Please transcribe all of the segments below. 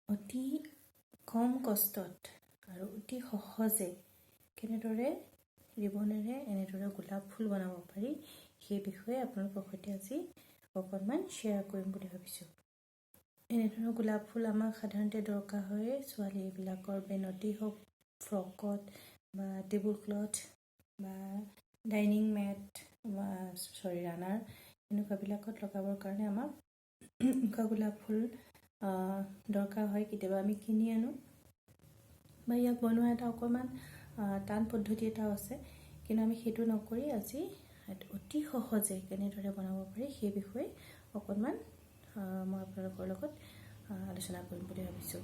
অতি কম কষ্টত আৰু অতি সহজে কেনেদৰে ৰিবনেৰে এনেদৰে গোলাপ ফুল বনাব পাৰি সেই বিষয়ে আপোনালোকৰ সৈতে আজি অকণমান শ্বেয়াৰ কৰিম বুলি ভাবিছোঁ। এনেধৰণৰ গোলাপ ফুল আমাক সাধাৰণতে দৰকাৰ হয় ছোৱালীবিলাকৰ বেনতি হওক, ফ্ৰকত বা টেবুল ক্লথ বা ডাইনিং মেট বা ৰানাৰ এনেকুৱাবিলাকত লগাবৰ কাৰণে আমাক এনেকুৱা গোলাপ ফুল দৰকাৰ হয়। কেতিয়াবা আমি কিনি আনো বা ইয়াক বনোৱা এটা অকণমান টান পদ্ধতি এটাও আছে, কিন্তু আমি সেইটো নকৰি আজি অতি সহজে কেনেদৰে বনাব পাৰি সেই বিষয়ে অকণমান মই আপোনালোকৰ লগত আলোচনা কৰিম বুলি ভাবিছোঁ।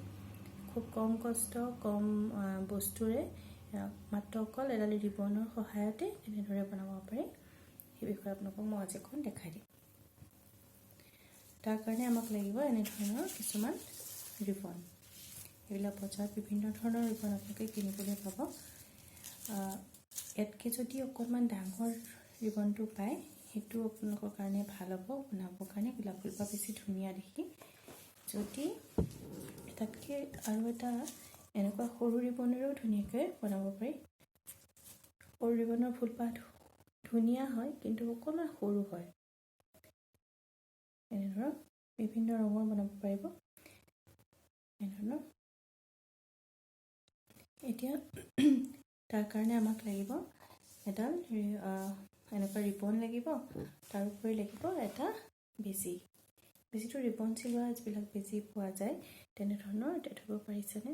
খুব কম কষ্ট, কম বস্তুৰে মাত্ৰ অকল এডাল ৰিবনৰ সহায়তে কেনেদৰে বনাব পাৰি সেই বিষয়ে আপোনালোকক মই আজি অকণ দেখাই দিম। তাৰ কাৰণে আমাক লাগিব এনেধৰণৰ কিছুমান ৰিবন। এইবিলাক বজাৰত বিভিন্ন ধৰণৰ ৰিবন আপোনালোকে কিনিবলৈ পাব। ইয়াতকৈ যদি অকণমান ডাঙৰ ৰিবনটো পায় সেইটো আপোনালোকৰ কাৰণে ভাল হ'ব বনাবৰ কাৰণে গোলাপ ফুলপাহ বেছি ধুনীয়া দেখি। যদি তাতকৈ আৰু এটা এনেকুৱা সৰু ৰিবনেৰেও ধুনীয়াকৈ বনাব পাৰি। সৰু ৰিবনৰ ফুলপাহ ধুনীয়া হয় কিন্তু অকণমান সৰু হয়। এনেধৰণৰ বিভিন্ন ৰঙৰ বনাব পাৰিব। এনেধৰণৰ এতিয়া তাৰ কাৰণে আমাক লাগিব এডাল এনেকুৱা ৰিবন লাগিব, তাৰোপৰি লাগিব এটা বেজী। বেজীটো ৰিবন চিলোৱা যিবিলাক বেজী পোৱা যায় তেনেধৰণৰ থ'ব পাৰিছেনে।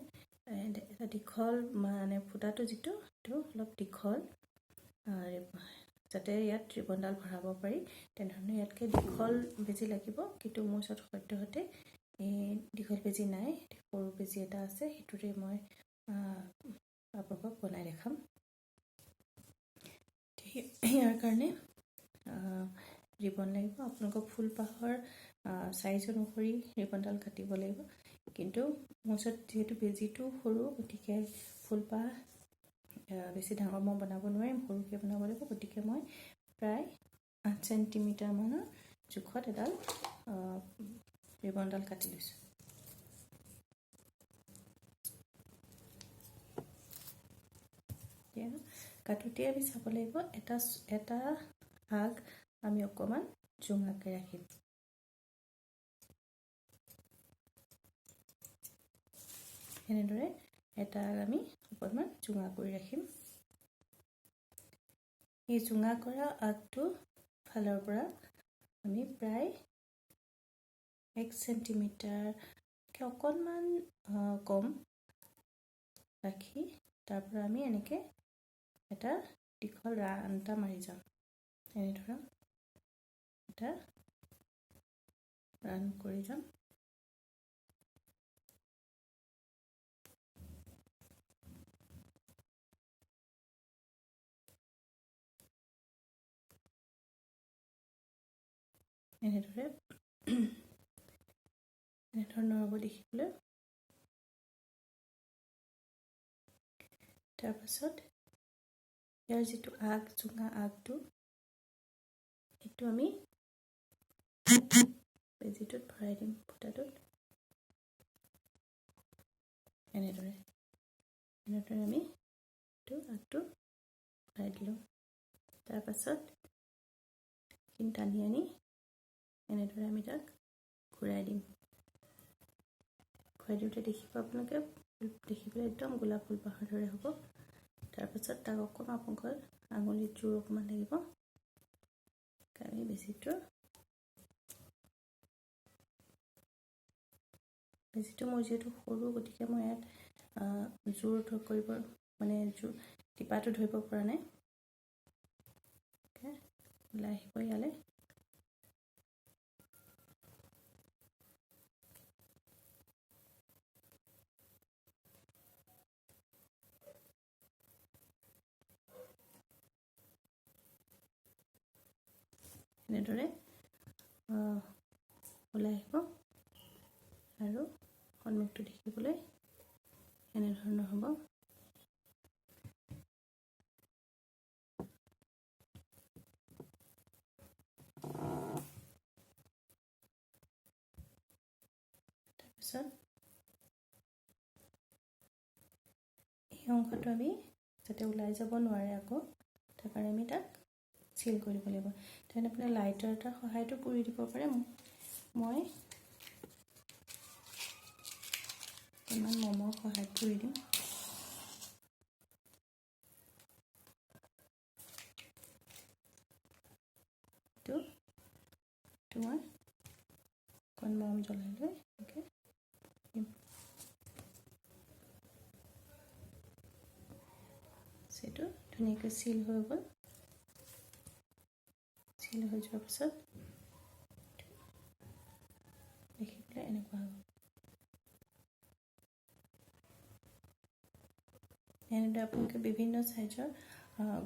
এটা দীঘল মানে ফুটাটো যিটো সেইটো অলপ দীঘল যাতে ইয়াত ৰিবনডাল ভৰাব পাৰি তেনেধৰণৰ ইয়াতকৈ দীঘল বেজী লাগিব, কিন্তু মোৰ ওচৰত সদ্যহতে এই দীঘল বেজী নাই, সৰু বেজী এটা আছে, সেইটোৰে মই আপোনালোকক বনাই দেখাম। ইয়াৰ কাৰণে ৰিবন লাগিব। আপোনালোকক ফুলপাহৰ চাইজ অনুসৰি ৰিবনডাল কাটিব লাগিব, কিন্তু মোৰ ওচৰত যিহেতু বেজীটো সৰু গতিকে ফুলপাহ বেছি ডাঙৰ মই বনাব নোৱাৰিম, সৰুকৈ বনাব লাগিব। গতিকে মই প্ৰায় 8 চেণ্টিমিটাৰ মানৰ জোখত এডাল ৰিবনডাল কাটি লৈছোঁ। কাটোতে আমি চাব লাগিব এটা আগ আমি অকণমান জোঙাকৈ ৰাখিম। এনেদৰে এটা আগ আমি অকণমান জোঙা কৰি ৰাখিম। এই জোঙা কৰা আগটো ফালৰ পৰা আমি প্ৰায় 1 চেণ্টিমিটাৰকৈ অকণমান কম ৰাখি তাৰ পৰা আমি এনেকৈ এটা দীঘল ৰাউণ্ড এটা মাৰি যাম। এনেধৰণৰ এটা ৰাউণ্ড কৰি যাম। এনেধৰণৰ হ'ব দেখিবলৈ। তাৰপাছত ইয়াৰ যিটো আগ জোঙা আগটো সেইটো আমি বেজীটোত ভৰাই দিম ফুটাটোত। এনেদৰে আমি আগটো ভৰাই দিলোঁ। তাৰপাছত টানি আনি এনেদৰে আমি তাক ঘূৰাই দিম। ঘূৰাই দিওঁতে দেখিব আপোনালোকে দেখিবলৈ একদম গোলাপ ফুলপাহৰ দৰে হ'ব। তাৰপাছত তাক অকণমান আপোনালোকৰ আঙুলিত জোৰ অকণমান লাগিব। আমি বেজীটো মোৰ যিহেতু সৰু গতিকে মই ইয়াত জোৰ কৰিব মানে টিপাটো ধৰিব পৰা নাই। ওলাই আহিব ইয়ালৈ। এনেদৰে ওলাই আহিব আৰু সন্মুখটো দেখিবলৈ এনেধৰণৰ হ'ব। তাৰপিছত অংশটো আমি যাতে ওলাই যাব নোৱাৰে আকৌ তাৰ কাৰণে আমি তাক চিল কৰি দিব লাগিব। তেনে আপোনাৰ লাইটাৰ এটাৰ সহায়তো পুৰি দিব পাৰে। মই ইমান মমৰ সহায়ত পুৰি দিম। মই অকণ মম জ্বলাই লৈ এনেকৈ সেইটো ধুনীয়াকৈ চিল হৈ গ'ল। চিল হৈ যোৱাৰ পিছত দেখি পেলাই এনেকুৱা হ'ব। এনেদৰে আপোনালোকে বিভিন্ন চাইজৰ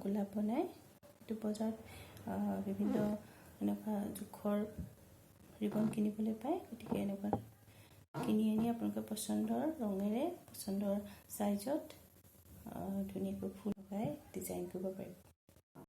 গোলাপ বনাই এইটো বজাৰত বিভিন্ন এনেকুৱা জোখৰ ৰিবন কিনিবলৈ পায়। গতিকে এনেকুৱা কিনি আনি আপোনালোকে পচন্দৰ ৰঙেৰে পচন্দৰ চাইজত ধুনীয়াকৈ ফুল লগাই ডিজাইন কৰিব পাৰিব।